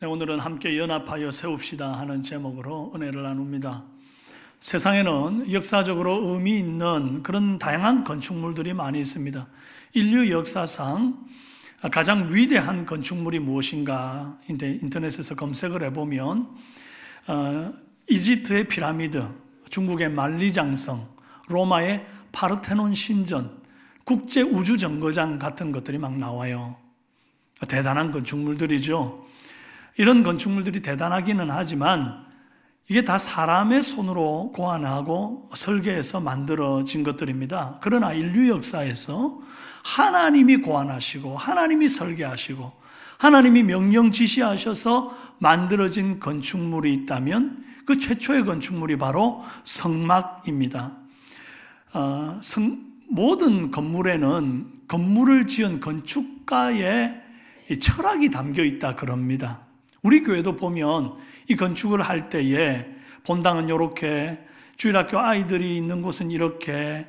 네, 오늘은 함께 연합하여 세웁시다 하는 제목으로 은혜를 나눕니다. 세상에는 역사적으로 의미 있는 그런 다양한 건축물들이 많이 있습니다. 인류 역사상 가장 위대한 건축물이 무엇인가 인터넷에서 검색을 해보면 이집트의 피라미드, 중국의 만리장성, 로마의 파르테논 신전, 국제우주정거장 같은 것들이 막 나와요. 대단한 건축물들이죠. 이런 건축물들이 대단하기는 하지만 이게 다 사람의 손으로 고안하고 설계해서 만들어진 것들입니다. 그러나 인류 역사에서 하나님이 고안하시고 하나님이 설계하시고 하나님이 명령 지시하셔서 만들어진 건축물이 있다면 그 최초의 건축물이 바로 성막입니다. 모든 건물에는 건물을 지은 건축가의 철학이 담겨 있다 그럽니다. 우리 교회도 보면 이 건축을 할 때에 본당은 이렇게, 주일학교 아이들이 있는 곳은 이렇게,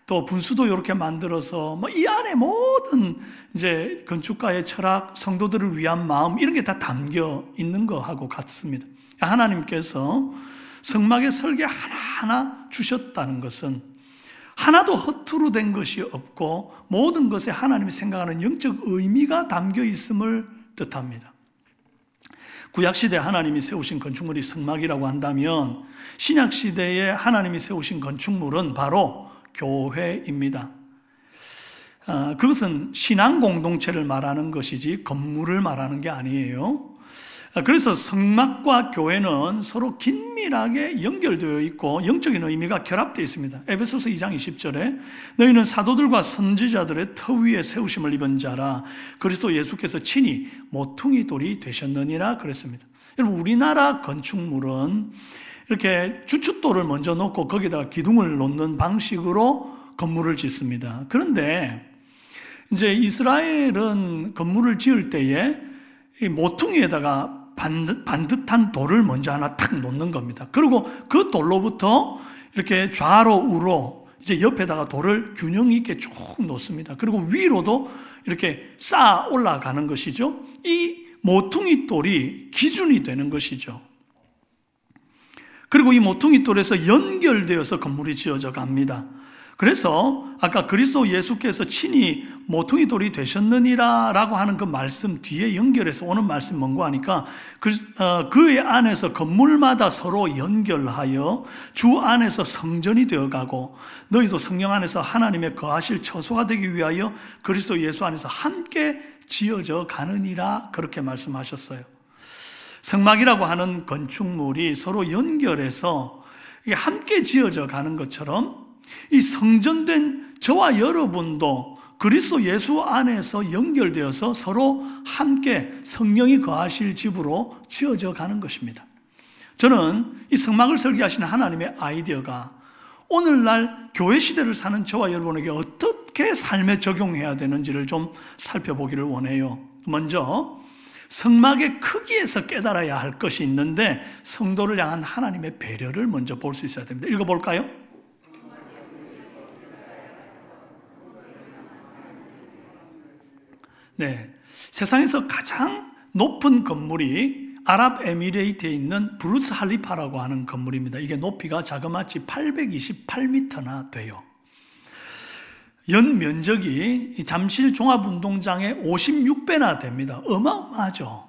또 분수도 이렇게 만들어서 이 안에 모든 이제 건축가의 철학, 성도들을 위한 마음 이런 게 다 담겨 있는 거하고 같습니다. 하나님께서 성막의 설계 하나하나 주셨다는 것은 하나도 허투루 된 것이 없고 모든 것에 하나님이 생각하는 영적 의미가 담겨 있음을 뜻합니다. 구약시대 하나님이 세우신 건축물이 성막이라고 한다면 신약시대에 하나님이 세우신 건축물은 바로 교회입니다. 그것은 신앙 공동체를 말하는 것이지 건물을 말하는 게 아니에요. 그래서 성막과 교회는 서로 긴밀하게 연결되어 있고 영적인 의미가 결합되어 있습니다. 에베소서 2장 20절에 너희는 사도들과 선지자들의 터 위에 세우심을 입은 자라 그리스도 예수께서 친히 모퉁이 돌이 되셨느니라 그랬습니다. 여러분, 우리나라 건축물은 이렇게 주춧돌을 먼저 놓고 거기다가 기둥을 놓는 방식으로 건물을 짓습니다. 그런데 이제 이스라엘은 건물을 지을 때에 이 모퉁이에다가 반듯한 돌을 먼저 하나 탁 놓는 겁니다. 그리고 그 돌로부터 이렇게 좌로 우로 이제 옆에다가 돌을 균형 있게 쭉 놓습니다. 그리고 위로도 이렇게 쌓아 올라가는 것이죠. 이 모퉁이 돌이 기준이 되는 것이죠. 그리고 이 모퉁이 돌에서 연결되어서 건물이 지어져 갑니다. 그래서 아까 그리스도 예수께서 친히 모퉁이 돌이 되셨느니라 라고 하는 그 말씀 뒤에 연결해서 오는 말씀 뭔가 하니까 그의 안에서 건물마다 서로 연결하여 주 안에서 성전이 되어가고 너희도 성령 안에서 하나님의 거하실 처소가 되기 위하여 그리스도 예수 안에서 함께 지어져 가느니라 그렇게 말씀하셨어요. 성막이라고 하는 건축물이 서로 연결해서 함께 지어져 가는 것처럼 이 성전된 저와 여러분도 그리스도 예수 안에서 연결되어서 서로 함께 성령이 거하실 집으로 지어져 가는 것입니다. 저는 이 성막을 설계하시는 하나님의 아이디어가 오늘날 교회 시대를 사는 저와 여러분에게 어떻게 삶에 적용해야 되는지를 좀 살펴보기를 원해요. 먼저 성막의 크기에서 깨달아야 할 것이 있는데 성도를 향한 하나님의 배려를 먼저 볼 수 있어야 됩니다. 읽어볼까요? 네, 세상에서 가장 높은 건물이 아랍에미레이트에 있는 부르즈 할리파라고 하는 건물입니다. 이게 높이가 자그마치 828m나 돼요. 연 면적이 잠실 종합운동장의 56배나 됩니다. 어마어마하죠.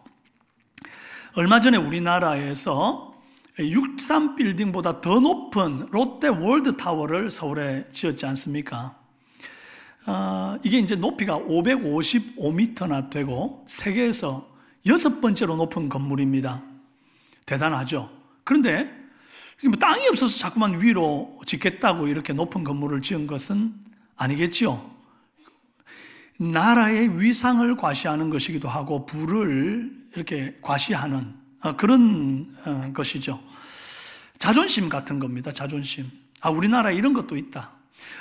얼마 전에 우리나라에서 63빌딩보다 더 높은 롯데 월드타워를 서울에 지었지 않습니까? 이게 이제 높이가 555m나 되고 세계에서 6번째로 높은 건물입니다. 대단하죠. 그런데 땅이 없어서 자꾸만 위로 짓겠다고 이렇게 높은 건물을 지은 것은 아니겠죠. 나라의 위상을 과시하는 것이기도 하고 부를 이렇게 과시하는 그런 것이죠. 자존심 같은 겁니다. 자존심. 우리나라에 이런 것도 있다.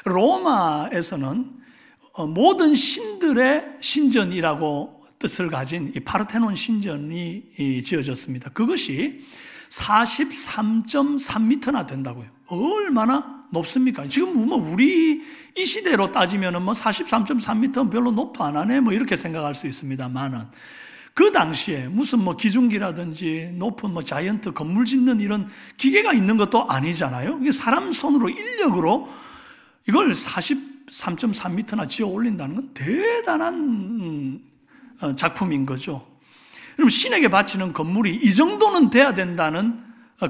로마에서는 모든 신들의 신전이라고 뜻을 가진 이 파르테논 신전이 지어졌습니다. 그것이 43.3m나 된다고요. 얼마나 높습니까? 지금 우리 이 시대로 따지면 43.3m 별로 높도 안 하네 이렇게 생각할 수 있습니다만은 그 당시에 무슨 뭐 기중기라든지 높은 뭐 자이언트 건물 짓는 이런 기계가 있는 것도 아니잖아요. 이게 사람 손으로 인력으로 이걸 43.3m나 지어 올린다는 건 대단한 작품인 거죠. 그럼 신에게 바치는 건물이 이 정도는 돼야 된다는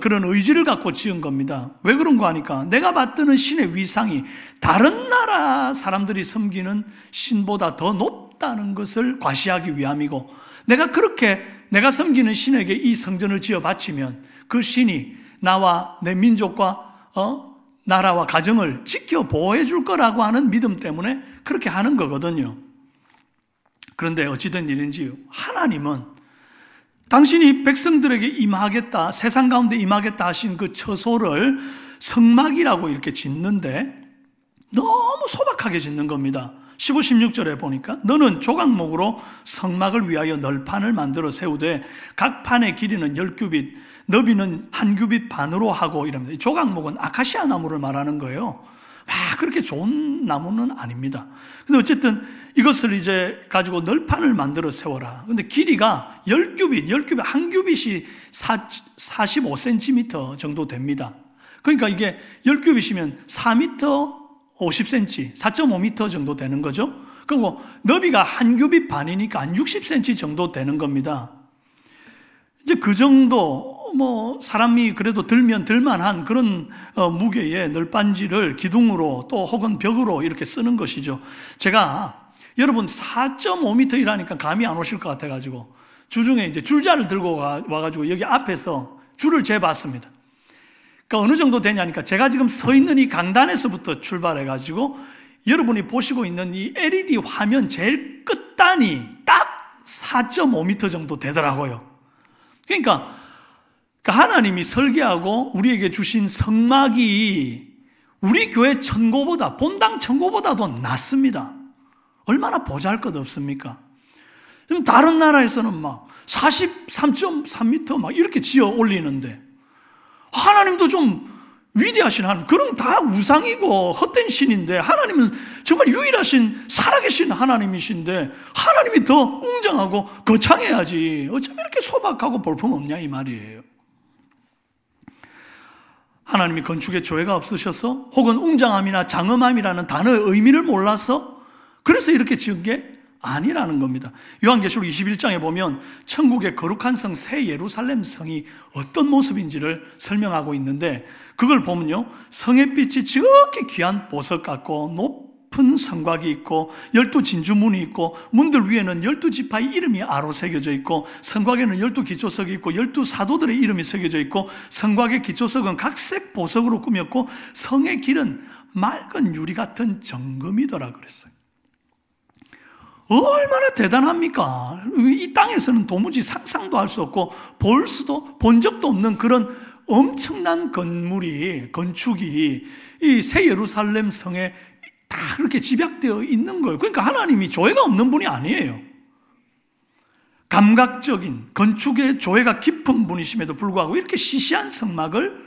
그런 의지를 갖고 지은 겁니다. 왜 그런가 하니까 내가 받드는 신의 위상이 다른 나라 사람들이 섬기는 신보다 더 높다는 것을 과시하기 위함이고, 내가 섬기는 신에게 이 성전을 지어 바치면 그 신이 나와 내 민족과 나라와 가정을 지켜 보호해 줄 거라고 하는 믿음 때문에 그렇게 하는 거거든요. 그런데 어찌된 일인지 하나님은 당신이 백성들에게 임하겠다, 세상 가운데 임하겠다 하신 그 처소를 성막이라고 이렇게 짓는데 너무 소박하게 짓는 겁니다. 15, 16절에 보니까 너는 조각목으로 성막을 위하여 널판을 만들어 세우되 각 판의 길이는 10규빗, 너비는 1규빗 반으로 하고 이랍니다. 조각목은 아카시아 나무를 말하는 거예요. 그렇게 좋은 나무는 아닙니다. 근데 어쨌든 이것을 이제 가지고 널판을 만들어 세워라. 근데 길이가 10규빗, 한 규빗이 45cm 정도 됩니다. 그러니까 이게 10규빗이면 4m 50cm, 4.5m 정도 되는 거죠. 그리고 너비가 한 규빗 반이니까 한 60cm 정도 되는 겁니다. 이제 그 정도 뭐 사람이 그래도 들면 들만한 그런 무게의 널빤지를 기둥으로 또 혹은 벽으로 이렇게 쓰는 것이죠. 제가 여러분 4.5m이라니까 감이 안 오실 것 같아가지고 주중에 이제 줄자를 들고 와가지고 여기 앞에서 줄을 재봤습니다. 그러니까 어느 정도 되냐니까 제가 지금 서 있는 이 강단에서부터 출발해가지고 여러분이 보시고 있는 이 LED 화면 제일 끝단이 딱 4.5m 정도 되더라고요. 그러니까 하나님이 설계하고 우리에게 주신 성막이 우리 교회 천고보다, 본당 천고보다도 낫습니다. 얼마나 보잘것없습니까? 지금 다른 나라에서는 막 43.3m 막 이렇게 지어 올리는데 하나님도 좀 위대하신 하나님, 그럼 다 우상이고 헛된 신인데 하나님은 정말 유일하신 살아계신 하나님이신데 하나님이 더 웅장하고 거창해야지 어쩜 이렇게 소박하고 볼품없냐 이 말이에요. 하나님이 건축에 조예가 없으셔서 혹은 웅장함이나 장엄함이라는 단어의 의미를 몰라서 그래서 이렇게 지은 게 아니라는 겁니다. 요한계시록 21장에 보면 천국의 거룩한 성 새 예루살렘 성이 어떤 모습인지를 설명하고 있는데 그걸 보면요, 성의 빛이 지극히 귀한 보석 같고 높은 성곽이 있고 12진주문이 있고 문들 위에는 12지파의 이름이 아로 새겨져 있고 성곽에는 12기초석이 있고 12사도들의 이름이 새겨져 있고 성곽의 기초석은 각색 보석으로 꾸몄고 성의 길은 맑은 유리 같은 정금이더라 그랬어요. 얼마나 대단합니까? 이 땅에서는 도무지 상상도 할 수 없고 본 적도 없는 그런 엄청난 건축이 이 새 예루살렘 성에 다 그렇게 집약되어 있는 거예요. 그러니까 하나님이 조예가 없는 분이 아니에요. 감각적인 건축의 조예가 깊은 분이심에도 불구하고 이렇게 시시한 성막을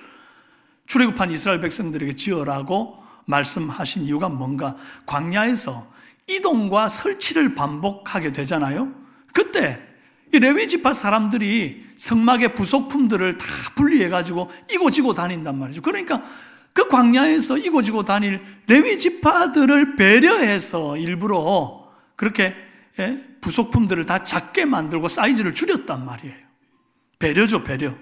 출애굽한 이스라엘 백성들에게 지으라고 말씀하신 이유가 뭔가? 광야에서 이동과 설치를 반복하게 되잖아요. 그때 이 레위 지파 사람들이 성막의 부속품들을 다 분리해가지고 이고지고 다닌단 말이죠. 그러니까 그 광야에서 이고지고 다닐 레위 지파들을 배려해서 일부러 그렇게 부속품들을 다 작게 만들고 사이즈를 줄였단 말이에요. 배려죠, 배려.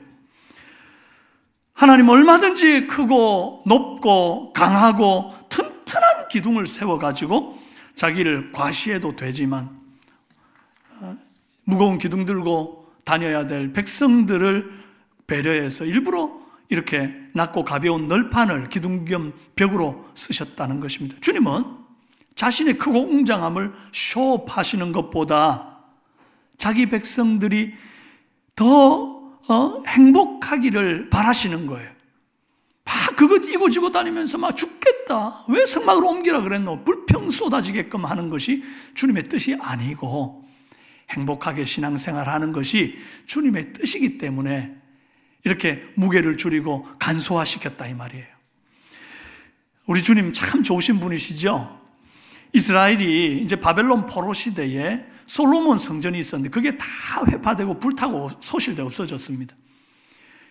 하나님 얼마든지 크고 높고 강하고 튼튼한 기둥을 세워가지고 자기를 과시해도 되지만 무거운 기둥 들고 다녀야 될 백성들을 배려해서 일부러 이렇게 낮고 가벼운 널판을 기둥 겸 벽으로 쓰셨다는 것입니다. 주님은 자신의 크고 웅장함을 쇼업하시는 것보다 자기 백성들이 더 행복하기를 바라시는 거예요. 그거 이고지고 다니면서 막 죽겠다, 왜 성막으로 옮기라 그랬노, 불평 쏟아지게끔 하는 것이 주님의 뜻이 아니고 행복하게 신앙생활하는 것이 주님의 뜻이기 때문에 이렇게 무게를 줄이고 간소화시켰다 이 말이에요. 우리 주님 참 좋으신 분이시죠. 이스라엘이 이제 바벨론 포로 시대에 솔로몬 성전이 있었는데 그게 다 회파되고 불타고 소실되고 없어졌습니다.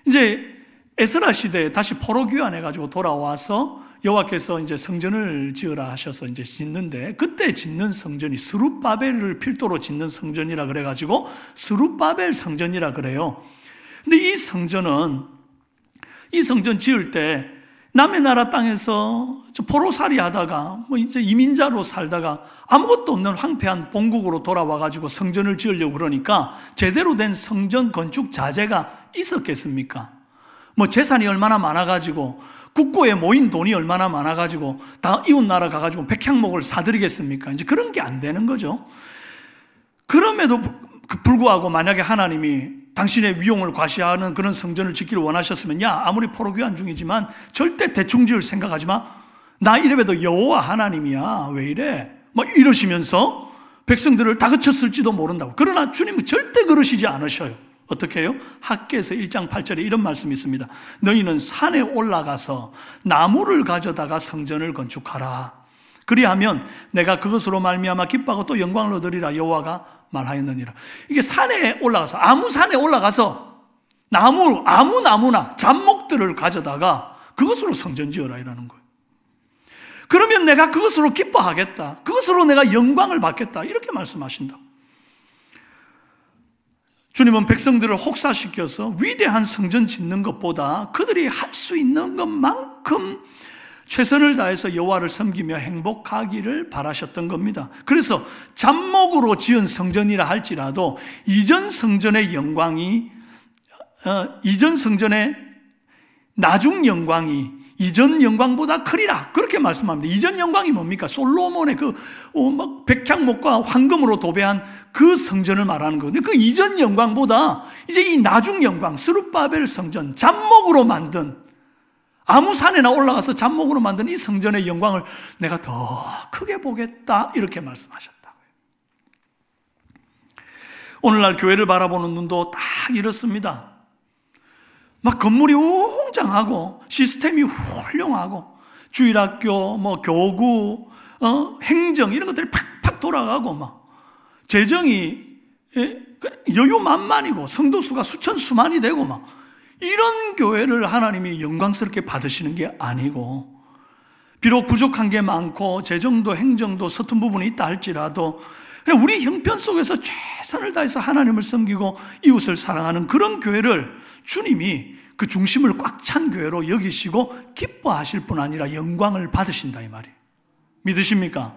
이제 에스라 시대에 다시 포로 귀환해가지고 돌아와서 여호와께서 이제 성전을 지으라 하셔서 이제 짓는데, 그때 짓는 성전이 스룹바벨을 필두로 짓는 성전이라 그래가지고 스룹바벨 성전이라 그래요. 근데 이 성전 지을 때 남의 나라 땅에서 포로살이 하다가 뭐 이제 이민자로 살다가 아무것도 없는 황폐한 본국으로 돌아와가지고 성전을 지으려고 그러니까 제대로 된 성전 건축 자재가 있었겠습니까? 뭐 재산이 얼마나 많아가지고 국고에 모인 돈이 얼마나 많아가지고 다 이웃 나라 가가지고 백향목을 사드리겠습니까? 이제 그런 게 안 되는 거죠. 그럼에도 불구하고 만약에 하나님이 당신의 위용을 과시하는 그런 성전을 짓기를 원하셨으면, 야, 아무리 포로 귀환 중이지만 절대 대충 지을 생각하지 마. 나 이래봬도 여호와 하나님이야. 왜 이래? 막 이러시면서 백성들을 다그쳤을지도 모른다고. 그러나 주님은 절대 그러시지 않으셔요. 어떻게 해요? 학개에서 1장 8절에 이런 말씀이 있습니다. 너희는 산에 올라가서 나무를 가져다가 성전을 건축하라. 그리하면 내가 그것으로 말미암아 기뻐하고 또 영광을 얻으리라 여호와가 말하였느니라. 이게 산에 올라가서, 아무 산에 올라가서 아무 나무나 잡목들을 가져다가 그것으로 성전 지어라 이라는 거예요. 그러면 내가 그것으로 기뻐하겠다. 그것으로 내가 영광을 받겠다. 이렇게 말씀하신다. 주님은 백성들을 혹사시켜서 위대한 성전 짓는 것보다 그들이 할 수 있는 것만큼 최선을 다해서 여호와를 섬기며 행복하기를 바라셨던 겁니다. 그래서 잡목으로 지은 성전이라 할지라도 이전 성전의 영광이 이전 성전의 나중 영광이 이전 영광보다 크리라, 그렇게 말씀합니다. 이전 영광이 뭡니까? 솔로몬의 막 백향목과 황금으로 도배한 그 성전을 말하는 거거든요. 그 이전 영광보다 이제 이 나중 영광, 스룹바벨 성전, 잡목으로 만든, 아무 산에나 올라가서 잡목으로 만든 이 성전의 영광을 내가 더 크게 보겠다, 이렇게 말씀하셨다고요. 오늘날 교회를 바라보는 눈도 딱 이렇습니다. 막 건물이 웅장하고 시스템이 훌륭하고 주일학교, 뭐 교구, 행정 이런 것들이 팍팍 돌아가고 막 재정이 여유만만이고 성도 수가 수천 수만이 되고 막 이런 교회를 하나님이 영광스럽게 받으시는 게 아니고, 비록 부족한 게 많고 재정도 행정도 서툰 부분이 있다 할지라도 우리 형편 속에서 최선을 다해서 하나님을 섬기고 이웃을 사랑하는 그런 교회를 주님이 그 중심을 꽉 찬 교회로 여기시고 기뻐하실 뿐 아니라 영광을 받으신다, 이 말이에요. 믿으십니까?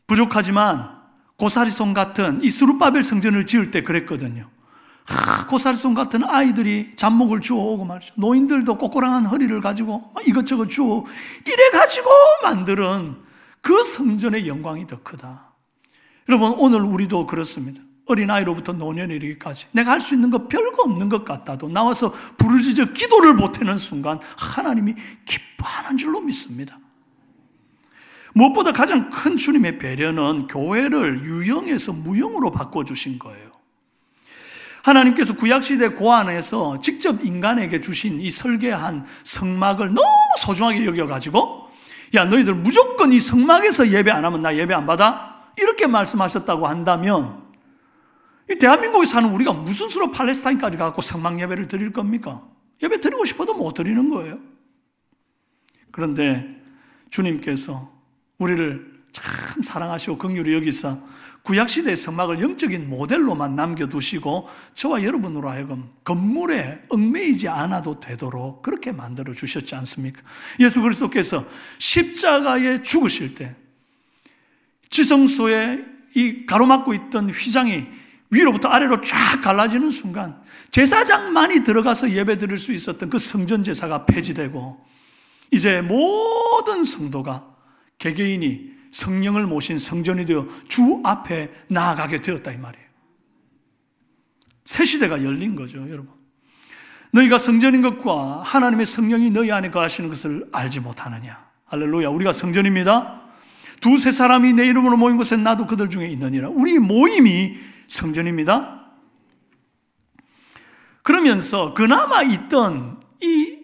부족하지만 고사리손 같은 이 스룹바벨 성전을 지을 때 그랬거든요. 고사리손 같은 아이들이 잡목을 주워오고 말이죠. 노인들도 꼬꼬랑한 허리를 가지고 이것저것 주워 이래가지고 만드는 그 성전의 영광이 더 크다. 여러분, 오늘 우리도 그렇습니다. 어린아이로부터 노년에 이르기까지 내가 할 수 있는 거 별거 없는 것 같아도 나와서 부르짖어 기도를 보태는 순간 하나님이 기뻐하는 줄로 믿습니다. 무엇보다 가장 큰 주님의 배려는 교회를 유형에서 무형으로 바꿔주신 거예요. 하나님께서 구약시대 고안에서 직접 인간에게 주신 이 설계한 성막을 너무 소중하게 여겨가지고, 야, 너희들 무조건 이 성막에서 예배 안 하면 나 예배 안 받아? 이렇게 말씀하셨다고 한다면 이 대한민국에 사는 우리가 무슨 수로 팔레스타인까지 가고 성막 예배를 드릴 겁니까? 예배 드리고 싶어도 못 드리는 거예요. 그런데 주님께서 우리를 참 사랑하시고 긍휼히 여기사 구약시대의 성막을 영적인 모델로만 남겨두시고 저와 여러분으로 하여금 건물에 얽매이지 않아도 되도록 그렇게 만들어 주셨지 않습니까? 예수 그리스도께서 십자가에 죽으실 때 지성소에 이 가로막고 있던 휘장이 위로부터 아래로 쫙 갈라지는 순간 제사장만이 들어가서 예배 드릴 수 있었던 그 성전 제사가 폐지되고 이제 모든 성도가 개개인이 성령을 모신 성전이 되어 주 앞에 나아가게 되었다, 이 말이에요. 새 시대가 열린 거죠, 여러분. 너희가 성전인 것과 하나님의 성령이 너희 안에 거하시는 것을 알지 못하느냐. 할렐루야. 우리가 성전입니다. 두세 사람이 내 이름으로 모인 곳에 나도 그들 중에 있느니라. 우리 모임이 성전입니다. 그러면서 그나마 있던 이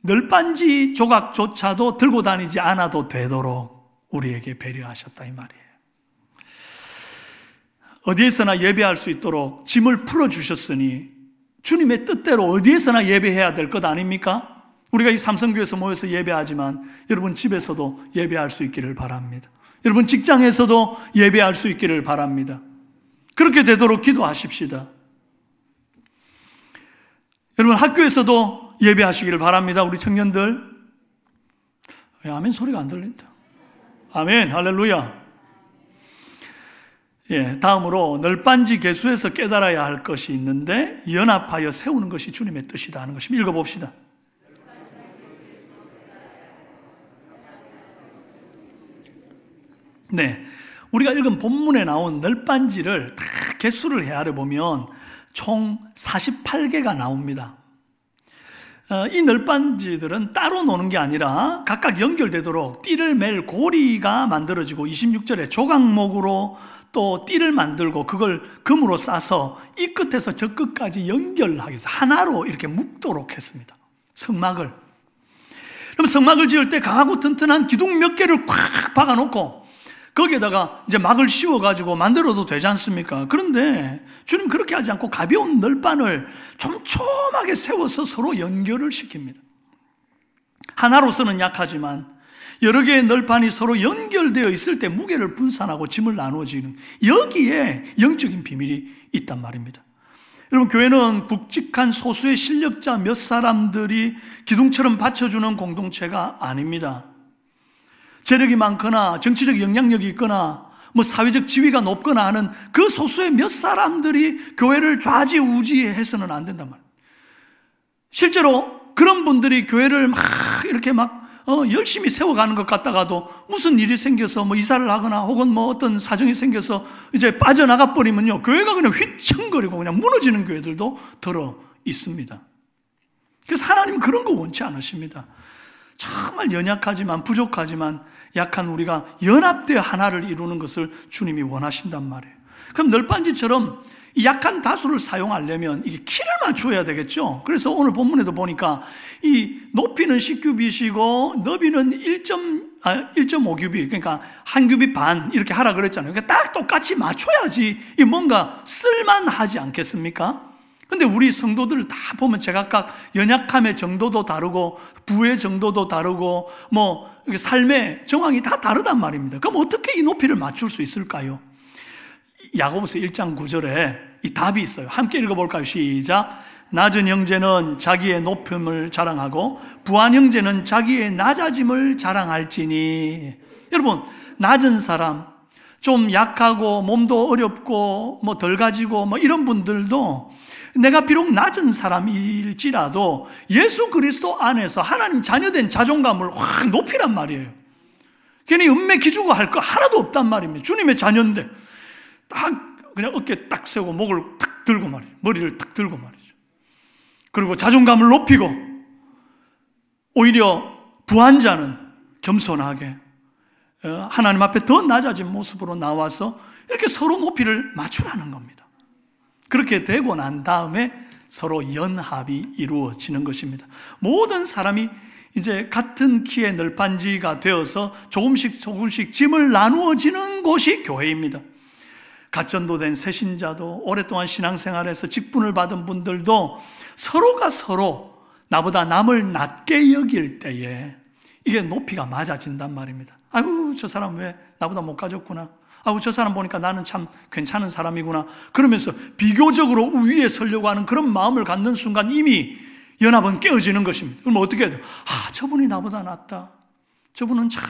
널빤지 조각조차도 들고 다니지 않아도 되도록 우리에게 배려하셨다, 이 말이에요. 어디에서나 예배할 수 있도록 짐을 풀어주셨으니 주님의 뜻대로 어디에서나 예배해야 될 것 아닙니까? 우리가 이 삼성교회에서 모여서 예배하지만 여러분 집에서도 예배할 수 있기를 바랍니다. 여러분 직장에서도 예배할 수 있기를 바랍니다. 그렇게 되도록 기도하십시다. 여러분 학교에서도 예배하시기를 바랍니다. 우리 청년들. 아멘 소리가 안 들린다. 아멘 할렐루야. 예, 다음으로 널빤지 개수에서 깨달아야 할 것이 있는데 연합하여 세우는 것이 주님의 뜻이다 하는 것입니다. 읽어봅시다. 네, 우리가 읽은 본문에 나온 널빤지를 다 개수를 헤아려 보면 총 48개가 나옵니다. 이 널빤지들은 따로 노는 게 아니라 각각 연결되도록 띠를 맬 고리가 만들어지고 26절에 조각목으로 또 띠를 만들고 그걸 금으로 싸서 이 끝에서 저 끝까지 연결하기 위해서 하나로 이렇게 묶도록 했습니다. 성막을. 그럼 성막을 지을 때 강하고 튼튼한 기둥 몇 개를 콱 박아놓고 거기에다가 이제 막을 씌워가지고 만들어도 되지 않습니까? 그런데 주님 그렇게 하지 않고 가벼운 널빤을 촘촘하게 세워서 서로 연결을 시킵니다. 하나로서는 약하지만 여러 개의 널판이 서로 연결되어 있을 때 무게를 분산하고 짐을 나누어지는 여기에 영적인 비밀이 있단 말입니다. 여러분 교회는 굵직한 소수의 실력자 몇 사람들이 기둥처럼 받쳐주는 공동체가 아닙니다. 재력이 많거나 정치적 영향력이 있거나 뭐 사회적 지위가 높거나 하는 그 소수의 몇 사람들이 교회를 좌지우지해서는 안 된단 말이에요. 실제로 그런 분들이 교회를 막 이렇게 열심히 세워가는 것 같다가도 무슨 일이 생겨서 뭐 이사를 하거나 혹은 뭐 어떤 사정이 생겨서 이제 빠져나가 버리면요 교회가 그냥 휘청거리고 그냥 무너지는 교회들도 들어 있습니다. 그래서 하나님은 그런 거 원치 않으십니다. 정말 연약하지만 부족하지만 약한 우리가 연합되어 하나를 이루는 것을 주님이 원하신단 말이에요. 그럼 널빤지처럼 이 약한 다수를 사용하려면 이게 키를 맞춰야 되겠죠. 그래서 오늘 본문에도 보니까 이 높이는 10규빗이고 너비는 1.5규빗 그러니까 한 규빗 반 이렇게 하라 그랬잖아요. 그러니까 딱 똑같이 맞춰야지 이 뭔가 쓸만하지 않겠습니까? 근데 우리 성도들을 다 보면 제각각 연약함의 정도도 다르고 부의 정도도 다르고 뭐 삶의 정황이 다 다르단 말입니다. 그럼 어떻게 이 높이를 맞출 수 있을까요? 야고보서 1장 9절에 이 답이 있어요. 함께 읽어볼까요? 시작. 낮은 형제는 자기의 높음을 자랑하고 부한 형제는 자기의 낮아짐을 자랑할지니. 여러분 낮은 사람 좀 약하고 몸도 어렵고 뭐 덜 가지고 뭐 이런 분들도 내가 비록 낮은 사람일지라도 예수 그리스도 안에서 하나님 자녀된 자존감을 확 높이란 말이에요. 괜히 은매 기주고 할 거 하나도 없단 말입니다. 주님의 자녀인데 딱 그냥 어깨 딱 세우고 목을 탁 들고 말이죠. 머리를 탁 들고 말이죠. 그리고 자존감을 높이고 오히려 부한 자는 겸손하게 하나님 앞에 더 낮아진 모습으로 나와서 이렇게 서로 높이를 맞추라는 겁니다. 그렇게 되고 난 다음에 서로 연합이 이루어지는 것입니다. 모든 사람이 이제 같은 키의 널빤지가 되어서 조금씩 짐을 나누어지는 곳이 교회입니다. 갓전도된 새신자도 오랫동안 신앙생활에서 직분을 받은 분들도 서로가 서로 나보다 남을 낮게 여길 때에 이게 높이가 맞아진단 말입니다. 아유 저 사람 왜 나보다 못 가졌구나. 아우 저 사람 보니까 나는 참 괜찮은 사람이구나. 그러면서 비교적으로 우위에 서려고 하는 그런 마음을 갖는 순간 이미 연합은 깨어지는 것입니다. 그럼 어떻게 해야 돼요? 저분이 나보다 낫다. 저분은 참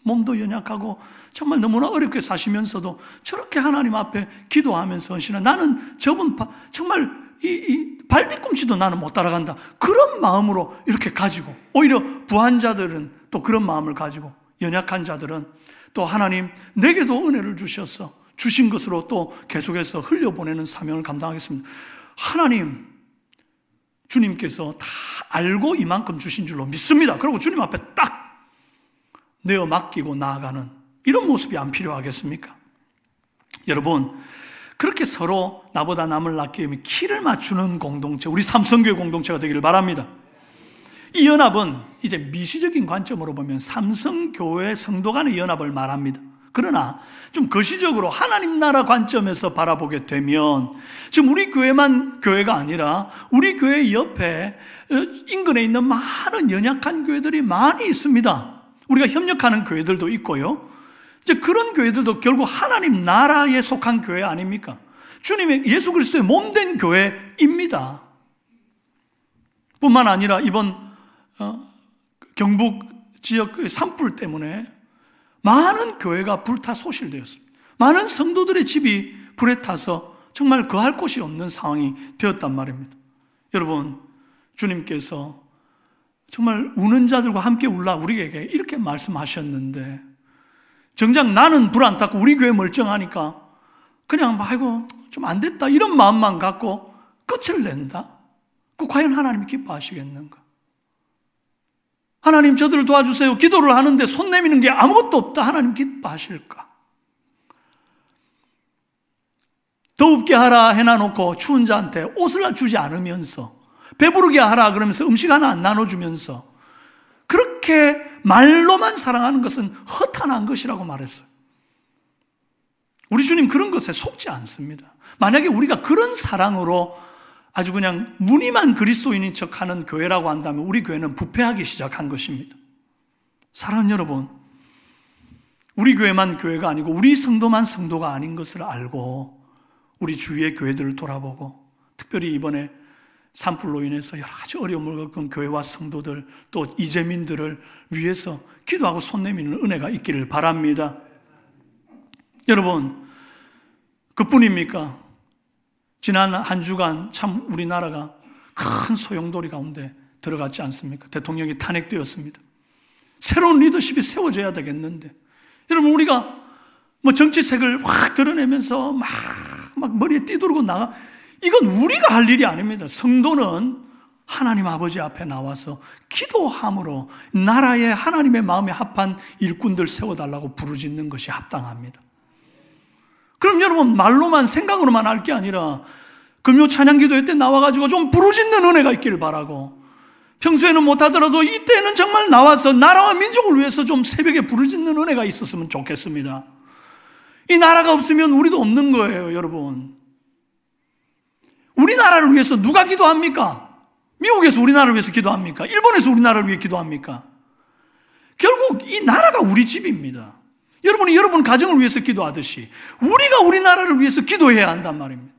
몸도 연약하고 정말 너무나 어렵게 사시면서도 저렇게 하나님 앞에 기도하면서 헌신하. 나는 저분 정말 이 발뒤꿈치도 나는 못 따라간다. 그런 마음으로 이렇게 가지고 오히려 부한 자들은 또 그런 마음을 가지고 연약한 자들은 또 하나님 내게도 은혜를 주셔서 주신 것으로 또 계속해서 흘려보내는 사명을 감당하겠습니다. 하나님 주님께서 다 알고 이만큼 주신 줄로 믿습니다. 그리고 주님 앞에 딱 내어 맡기고 나아가는 이런 모습이 안 필요하겠습니까? 여러분 그렇게 서로 나보다 남을 낮게 여기며 키를 맞추는 공동체, 우리 삼성교회 공동체가 되기를 바랍니다. 이 연합은 이제 미시적인 관점으로 보면 삼성교회 성도 간의 연합을 말합니다. 그러나 좀 거시적으로 하나님 나라 관점에서 바라보게 되면 지금 우리 교회만 교회가 아니라 우리 교회 옆에 인근에 있는 많은 연약한 교회들이 많이 있습니다. 우리가 협력하는 교회들도 있고요. 이제 그런 교회들도 결국 하나님 나라에 속한 교회 아닙니까? 주님의 예수 그리스도의 몸된 교회입니다. 뿐만 아니라 이번 경북 지역 산불 때문에 많은 교회가 불타 소실되었습니다. 많은 성도들의 집이 불에 타서 정말 거할 곳이 없는 상황이 되었단 말입니다. 여러분, 주님께서 정말 우는 자들과 함께 울라 우리에게 이렇게 말씀하셨는데 정작 나는 불 안 탔고 우리 교회 멀쩡하니까 그냥 아이고 좀 안 됐다 이런 마음만 갖고 끝을 낸다? 그 과연 하나님이 기뻐하시겠는가? 하나님 저들을 도와주세요. 기도를 하는데 손 내미는 게 아무것도 없다. 하나님 기뻐하실까? 더웁게 하라 해놔놓고 추운 자한테 옷을 주지 않으면서 배부르게 하라 그러면서 음식 하나 안 나눠주면서 그렇게 말로만 사랑하는 것은 허탄한 것이라고 말했어요. 우리 주님 그런 것에 속지 않습니다. 만약에 우리가 그런 사랑으로 아주 그냥 무늬만 그리스도인인 척하는 교회라고 한다면 우리 교회는 부패하기 시작한 것입니다. 사랑하는 여러분, 우리 교회만 교회가 아니고 우리 성도만 성도가 아닌 것을 알고 우리 주위의 교회들을 돌아보고 특별히 이번에 산불로 인해서 여러 가지 어려움을 겪은 교회와 성도들 또 이재민들을 위해서 기도하고 손 내미는 은혜가 있기를 바랍니다. 여러분, 그뿐입니까? 지난 한 주간 참 우리나라가 큰 소용돌이 가운데 들어갔지 않습니까? 대통령이 탄핵되었습니다. 새로운 리더십이 세워져야 되겠는데 여러분, 우리가 뭐 정치색을 확 드러내면서 막 머리에 띠두르고 나가, 이건 우리가 할 일이 아닙니다. 성도는 하나님 아버지 앞에 나와서 기도함으로 나라의 하나님의 마음에 합한 일꾼들 세워달라고 부르짖는 것이 합당합니다. 그럼 여러분, 말로만 생각으로만 할 게 아니라 금요 찬양기도회 때 나와가지고 좀 부르짖는 은혜가 있기를 바라고, 평소에는 못하더라도 이때는 정말 나와서 나라와 민족을 위해서 좀 새벽에 부르짖는 은혜가 있었으면 좋겠습니다. 이 나라가 없으면 우리도 없는 거예요. 여러분, 우리나라를 위해서 누가 기도합니까? 미국에서 우리나라를 위해서 기도합니까? 일본에서 우리나라를 위해 기도합니까? 결국 이 나라가 우리 집입니다. 여러분이 여러분 가정을 위해서 기도하듯이 우리가 우리나라를 위해서 기도해야 한단 말입니다.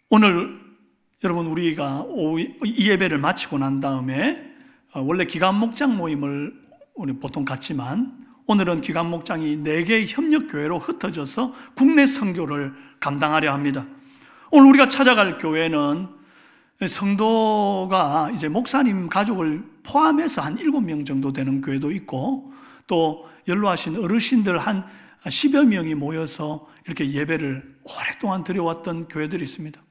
오늘 여러분, 우리가 이 예배를 마치고 난 다음에 원래 기간 목장 모임을 우리 보통 갖지만 오늘은 기간 목장이 4개의 협력교회로 흩어져서 국내 선교를 감당하려 합니다. 오늘 우리가 찾아갈 교회는 성도가 이제 목사님 가족을 포함해서 한 7명 정도 되는 교회도 있고, 또 연로하신 어르신들 한 10여 명이 모여서 이렇게 예배를 오랫동안 드려왔던 교회들이 있습니다.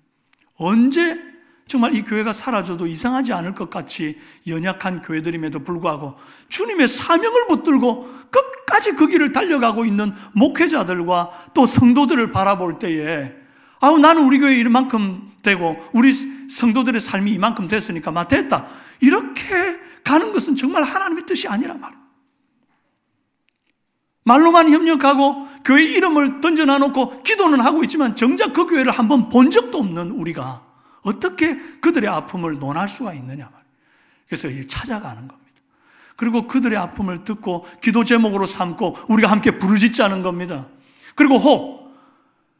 언제 정말 이 교회가 사라져도 이상하지 않을 것 같이 연약한 교회들임에도 불구하고 주님의 사명을 붙들고 끝까지 그 길을 달려가고 있는 목회자들과 또 성도들을 바라볼 때에 나는 우리 교회 이만큼 되고 우리 성도들의 삶이 이만큼 됐으니까 됐다, 이렇게 가는 것은 정말 하나님의 뜻이 아니란 말이에요. 말로만 협력하고 교회 이름을 던져놔놓고 기도는 하고 있지만 정작 그 교회를 한번 본 적도 없는 우리가 어떻게 그들의 아픔을 논할 수가 있느냐 말이에요. 그래서 찾아가는 겁니다. 그리고 그들의 아픔을 듣고 기도 제목으로 삼고 우리가 함께 부르짖자는 겁니다. 그리고 혹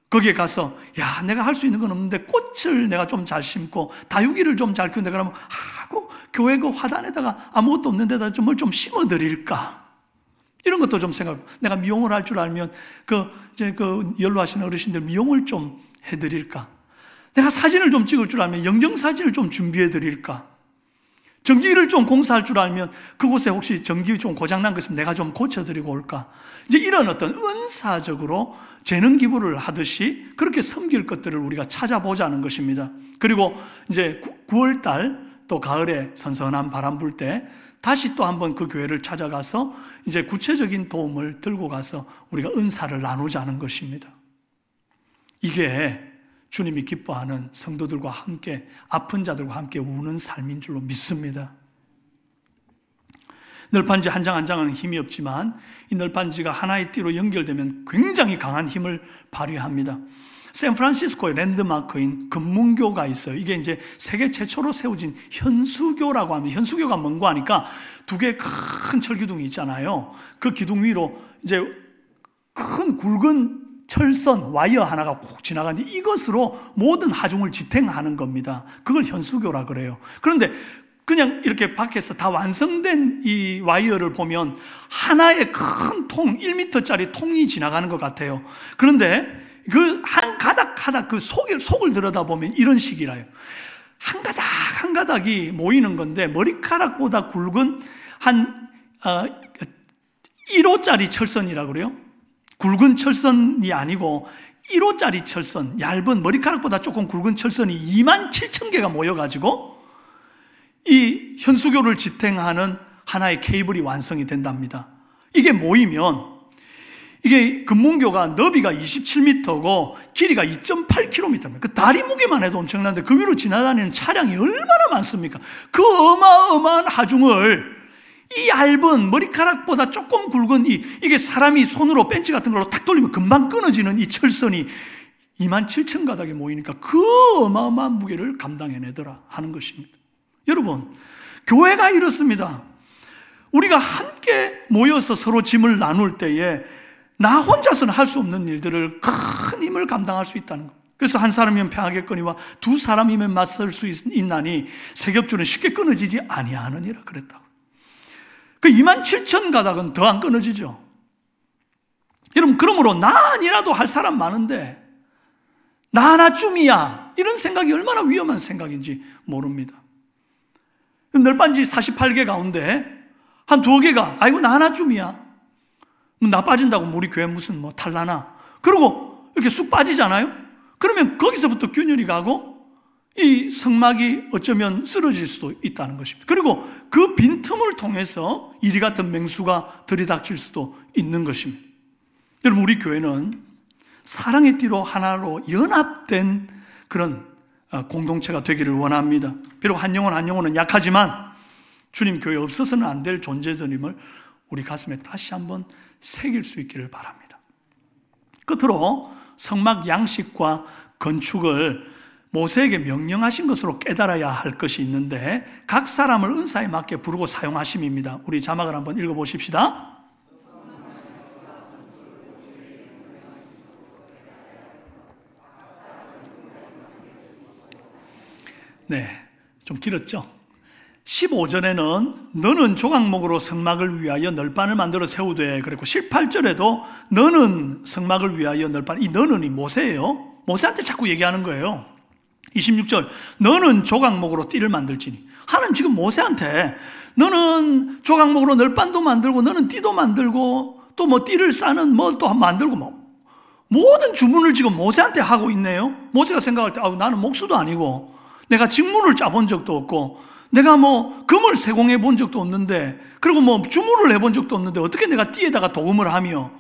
거기에 가서 내가 할 수 있는 건 없는데 꽃을 내가 좀 잘 심고 다육이를 좀 잘 키운다 그러면 하고 교회 그 화단에다가 아무것도 없는 데다 뭘 좀 심어드릴까, 이런 것도 좀 생각하고, 내가 미용을 할 줄 알면 그 연로하신 어르신들 미용을 좀 해드릴까, 내가 사진을 좀 찍을 줄 알면 영정사진을 좀 준비해 드릴까, 전기를 좀 공사할 줄 알면 그곳에 혹시 전기 좀 고장난 거 있으면 내가 좀 고쳐드리고 올까, 이제 이런 어떤 은사적으로 재능 기부를 하듯이 그렇게 섬길 것들을 우리가 찾아보자는 것입니다. 그리고 이제 9월달 또 가을에 선선한 바람 불 때 다시 또 한번 그 교회를 찾아가서 이제 구체적인 도움을 들고 가서 우리가 은사를 나누자는 것입니다. 이게 주님이 기뻐하는 성도들과 함께, 아픈 자들과 함께 우는 삶인 줄로 믿습니다. 널판지 한 장 한 장은 힘이 없지만 이 널판지가 하나의 띠로 연결되면 굉장히 강한 힘을 발휘합니다. 샌프란시스코의 랜드마크인 금문교가 있어요. 이게 이제 세계 최초로 세워진 현수교라고 합니다. 현수교가 뭔가 하니까 두 개의 큰 철기둥이 있잖아요. 그 기둥 위로 이제 큰 굵은 철선, 와이어 하나가 콕 지나가는데 이것으로 모든 하중을 지탱하는 겁니다. 그걸 현수교라 그래요. 그런데 그냥 이렇게 밖에서 다 완성된 이 와이어를 보면 하나의 큰 통, 1m짜리 통이 지나가는 것 같아요. 그런데 그 한 가닥 그 속을 들여다보면 이런 식이라요. 한 가닥 한 가닥이 모이는 건데 머리카락보다 굵은 한 1호짜리 철선이라고 그래요. 굵은 철선이 아니고 1호짜리 철선, 얇은 머리카락보다 조금 굵은 철선이 27,000개가 모여가지고 이 현수교를 지탱하는 하나의 케이블이 완성이 된답니다. 이게 모이면 이게 금문교가 너비가 27m고 길이가 2.8km입니다. 그 다리 무게만 해도 엄청난데 그 위로 지나다니는 차량이 얼마나 많습니까? 그 어마어마한 하중을 이 얇은 머리카락보다 조금 굵은 이게 사람이 손으로 벤치 같은 걸로 탁 돌리면 금방 끊어지는 이 철선이 27,000가닥이 모이니까 그 어마어마한 무게를 감당해내더라 하는 것입니다. 여러분, 교회가 이렇습니다. 우리가 함께 모여서 서로 짐을 나눌 때에 나 혼자서는 할 수 없는 일들을 큰 힘을 감당할 수 있다는 겁니다. 그래서 한 사람이면 평하겠거니와 두 사람이면 맞설 수 있나니 세 겹줄은 쉽게 끊어지지 아니하느니라 그랬다고. 그 27,000가닥은 더 안 끊어지죠. 여러분, 그러므로 나 아니라도 할 사람 많은데 나 하나쯤이야 이런 생각이 얼마나 위험한 생각인지 모릅니다. 널빤지 48개 가운데 한 2개가 아이고 나 하나쯤이야, 나 빠진다고 우리 교회 무슨 뭐 탈라나 그러고 이렇게 쑥 빠지잖아요. 그러면 거기서부터 균열이 가고 이 성막이 어쩌면 쓰러질 수도 있다는 것입니다. 그리고 그 빈틈을 통해서 이리 같은 맹수가 들이닥칠 수도 있는 것입니다. 여러분, 우리 교회는 사랑의 띠로 하나로 연합된 그런 공동체가 되기를 원합니다. 비록 한 영혼은 약하지만 주님 교회 없어서는 안 될 존재들임을 우리 가슴에 다시 한번 새길 수 있기를 바랍니다. 끝으로 성막 양식과 건축을 모세에게 명령하신 것으로 깨달아야 할 것이 있는데 각 사람을 은사에 맞게 부르고 사용하심입니다. 우리 자막을 한번 읽어보십시다. 네, 좀 길었죠? 15절에는 너는 조각목으로 성막을 위하여 널판을 만들어 세우되 그랬고 18절에도 너는 성막을 위하여 널판, 이 너는이 모세예요. 모세한테 자꾸 얘기하는 거예요. 26절 너는 조각목으로 띠를 만들지니, 하나님 지금 모세한테 너는 조각목으로 널판도 만들고 너는 띠도 만들고 또 뭐 띠를 싸는 뭐 또 만들고 뭐 모든 주문을 지금 모세한테 하고 있네요. 모세가 생각할 때 나는 목수도 아니고 내가 직무를 짜본 적도 없고 내가 뭐 금을 세공해 본 적도 없는데 그리고 뭐 주문을 해본 적도 없는데 어떻게 내가 띠에다가 도금을 하며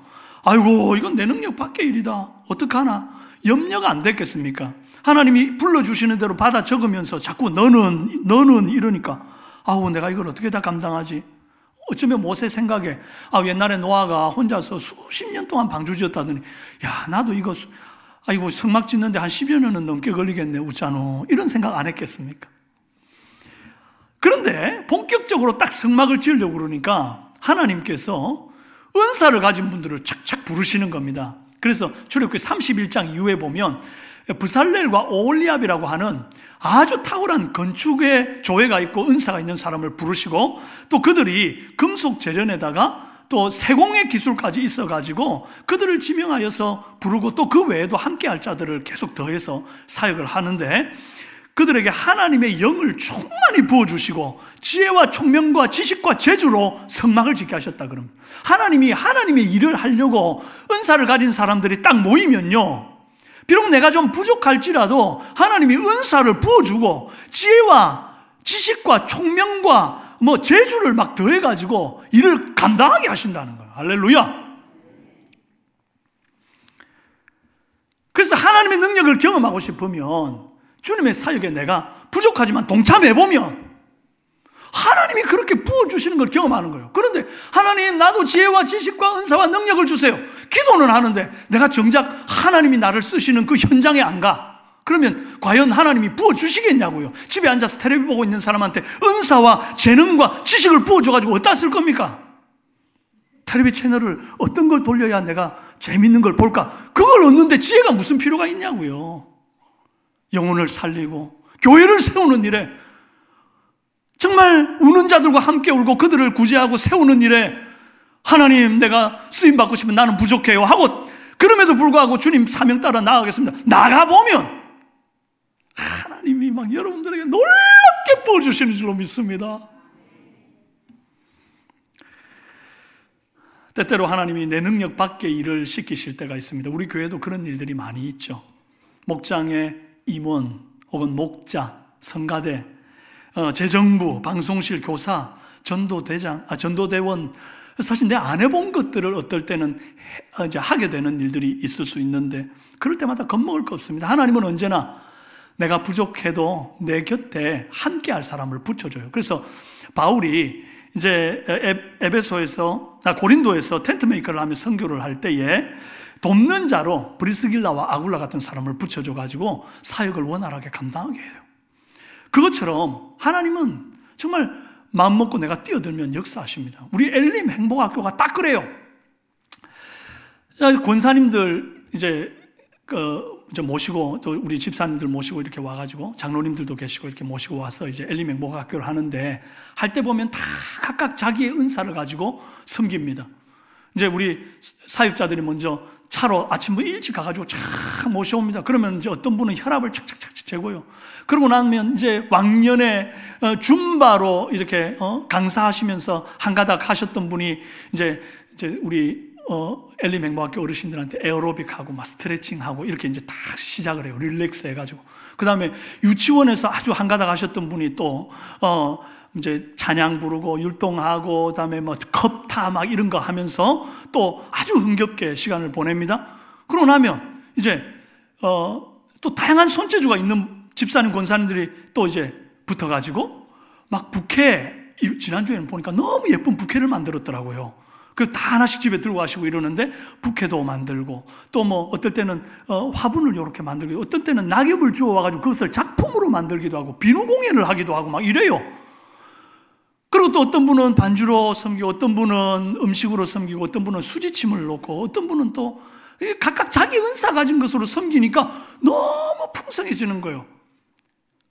아이고 이건 내 능력 밖의 일이다 어떡하나 염려가 안 됐겠습니까? 하나님이 불러주시는 대로 받아 적으면서 자꾸 너는 이러니까 아우 내가 이걸 어떻게 다 감당하지? 어쩌면 모세 생각에 옛날에 노아가 혼자서 수십 년 동안 방주 지었다더니 야 나도 이거 아이고 성막 짓는데 한 10여 년은 넘게 걸리겠네 웃자노 이런 생각 안 했겠습니까? 그런데 본격적으로 딱 성막을 지으려고 그러니까 하나님께서 은사를 가진 분들을 착착 부르시는 겁니다. 그래서 출애굽기 31장 이후에 보면 브살렐과 오홀리압이라고 하는 아주 탁월한 건축의 조예가 있고 은사가 있는 사람을 부르시고 또 그들이 금속 재련에다가 또 세공의 기술까지 있어가지고 그들을 지명하여서 부르고 또 그 외에도 함께할 자들을 계속 더해서 사역을 하는데 그들에게 하나님의 영을 충만히 부어주시고 지혜와 총명과 지식과 재주로 성막을 짓게 하셨다 그럽니다. 하나님이 하나님의 일을 하려고 은사를 가진 사람들이 딱 모이면요 비록 내가 좀 부족할지라도 하나님이 은사를 부어주고 지혜와 지식과 총명과 뭐 재주를 막 더해가지고 일을 감당하게 하신다는 거예요. 할렐루야. 그래서 하나님의 능력을 경험하고 싶으면 주님의 사역에 내가 부족하지만 동참해보면 하나님이 그렇게 부어주시는 걸 경험하는 거예요. 그런데 하나님, 나도 지혜와 지식과 은사와 능력을 주세요. 기도는 하는데 내가 정작 하나님이 나를 쓰시는 그 현장에 안 가. 그러면 과연 하나님이 부어주시겠냐고요. 집에 앉아서 텔레비 보고 있는 사람한테 은사와 재능과 지식을 부어줘가지고 어디다 쓸 겁니까? 텔레비 채널을 어떤 걸 돌려야 내가 재밌는 걸 볼까? 그걸 얻는데 지혜가 무슨 필요가 있냐고요. 영혼을 살리고 교회를 세우는 일에, 정말 우는 자들과 함께 울고 그들을 구제하고 세우는 일에 하나님, 내가 쓰임받고 싶으면 나는 부족해요 하고, 그럼에도 불구하고 주님 사명 따라 나아가겠습니다. 나가보면 하나님이 막 여러분들에게 놀랍게 부어주시는 줄로 믿습니다. 때때로 하나님이 내 능력 밖의 일을 시키실 때가 있습니다. 우리 교회도 그런 일들이 많이 있죠. 목장의 임원 혹은 목자, 성가대, 재정부, 방송실 교사, 전도대장, 전도대원, 사실 내 안 해본 것들을 어떨 때는 이제 하게 되는 일들이 있을 수 있는데, 그럴 때마다 겁먹을 거 없습니다. 하나님은 언제나 내가 부족해도 내 곁에 함께 할 사람을 붙여줘요. 그래서 바울이 이제 고린도에서 텐트 메이커를 하며 선교를 할 때에 돕는 자로 브리스길라와 아굴라 같은 사람을 붙여줘가지고 사역을 원활하게 감당하게 해요. 그것처럼 하나님은 정말 마음 먹고 내가 뛰어들면 역사하십니다. 우리 엘림 행복학교가 딱 그래요. 권사님들 이제 모시고, 또 우리 집사님들 모시고 이렇게 와가지고, 장로님들도 계시고 이렇게 모시고 와서 이제 엘림 행복학교를 하는데, 할 때 보면 다 각각 자기의 은사를 가지고 섬깁니다. 이제 우리 사역자들이 먼저 차로 아침부터 일찍 가가지고 쫙 모셔옵니다. 그러면 이제 어떤 분은 혈압을 착착착 재고요. 그러고 나면 이제 왕년에 줌바로 이렇게 강사하시면서 한가닥 하셨던 분이 이제 우리 엘림 행복학교 어르신들한테 에어로빅하고 막 스트레칭하고 이렇게 이제 다 시작을 해요. 릴렉스 해가지고. 그 다음에 유치원에서 아주 한가닥 하셨던 분이 또 이제 찬양 부르고 율동하고, 그다음에 뭐 컵타 막 이런 거 하면서 또 아주 흥겹게 시간을 보냅니다. 그러고 나면 이제 또 다양한 손재주가 있는 집사님, 권사님들이 또 이제 붙어가지고 막 부케, 지난주에는 보니까 너무 예쁜 부케를 만들었더라고요. 그 다 하나씩 집에 들고 가시고 이러는데 부케도 만들고, 또 뭐 어떨 때는 화분을 이렇게 만들고, 어떤 때는 낙엽을 주워와가지고 그것을 작품으로 만들기도 하고 비누 공예를 하기도 하고 막 이래요. 그리고 또 어떤 분은 반주로 섬기고, 어떤 분은 음식으로 섬기고, 어떤 분은 수지침을 놓고, 어떤 분은 또 각각 자기 은사 가진 것으로 섬기니까 너무 풍성해지는 거예요.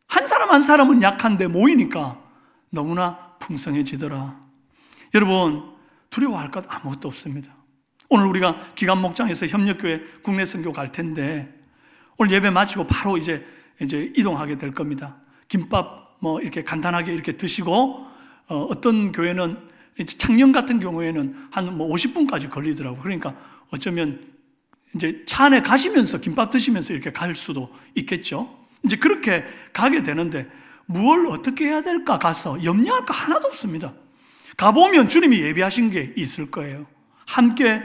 한 사람 한 사람은 약한데 모이니까 너무나 풍성해지더라. 여러분, 두려워할 것 아무것도 없습니다. 오늘 우리가 기간 목장에서 협력교회 국내 선교 갈 텐데, 오늘 예배 마치고 바로 이제 이동하게 될 겁니다. 김밥 뭐 이렇게 간단하게 이렇게 드시고, 어떤 교회는 창녕 같은 경우에는 한 뭐 50분까지 걸리더라고요. 그러니까 어쩌면 이제 차 안에 가시면서 김밥 드시면서 이렇게 갈 수도 있겠죠. 이제 그렇게 가게 되는데 뭘 어떻게 해야 될까, 가서 염려할 거 하나도 없습니다. 가보면 주님이 예비하신 게 있을 거예요. 함께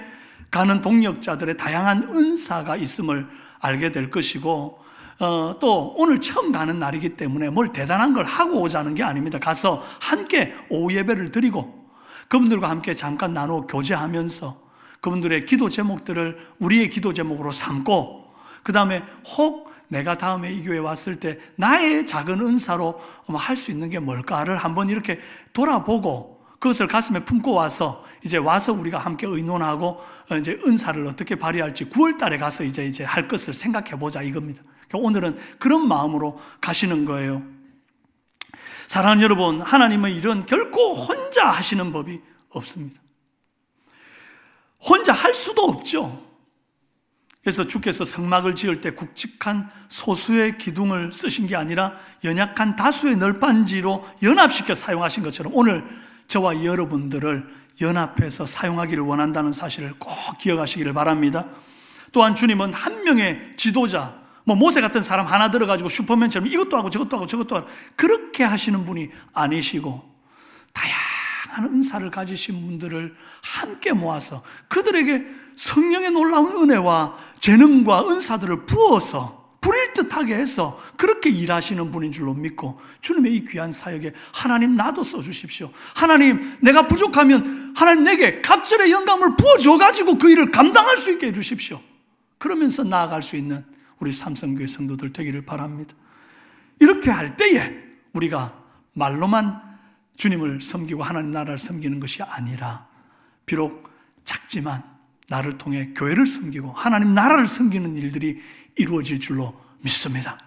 가는 동역자들의 다양한 은사가 있음을 알게 될 것이고, 또 오늘 처음 가는 날이기 때문에 뭘 대단한 걸 하고 오자는 게 아닙니다. 가서 함께 오후 예배를 드리고 그분들과 함께 잠깐 나누어 교제하면서 그분들의 기도 제목들을 우리의 기도 제목으로 삼고, 그 다음에 혹 내가 다음에 이 교회에 왔을 때 나의 작은 은사로 할 수 있는 게 뭘까를 한번 이렇게 돌아보고, 그것을 가슴에 품고 와서 이제 와서 우리가 함께 의논하고 이제 은사를 어떻게 발휘할지 9월 달에 가서 이제 할 것을 생각해 보자 이겁니다. 오늘은 그런 마음으로 가시는 거예요. 사랑하는 여러분, 하나님의 일은 결코 혼자 하시는 법이 없습니다. 혼자 할 수도 없죠. 그래서 주께서 성막을 지을 때 굵직한 소수의 기둥을 쓰신 게 아니라 연약한 다수의 널빤지로 연합시켜 사용하신 것처럼 오늘 저와 여러분들을 연합해서 사용하기를 원한다는 사실을 꼭 기억하시기를 바랍니다. 또한 주님은 한 명의 지도자, 뭐 모세 같은 사람 하나 들어가지고 슈퍼맨처럼 이것도 하고 저것도 하고 저것도 하고 그렇게 하시는 분이 아니시고, 다양한 은사를 가지신 분들을 함께 모아서 그들에게 성령의 놀라운 은혜와 재능과 은사들을 부어서 부릴 듯 뚜렷하게 해서 그렇게 일하시는 분인 줄로 믿고 주님의 이 귀한 사역에 하나님 나도 써주십시오. 하나님 내가 부족하면 하나님 내게 갑절의 영감을 부어줘가지고 그 일을 감당할 수 있게 해주십시오. 그러면서 나아갈 수 있는 우리 삼성교회 성도들 되기를 바랍니다. 이렇게 할 때에 우리가 말로만 주님을 섬기고 하나님 나라를 섬기는 것이 아니라 비록 작지만 나를 통해 교회를 섬기고 하나님 나라를 섬기는 일들이 이루어질 줄로 믿습니다.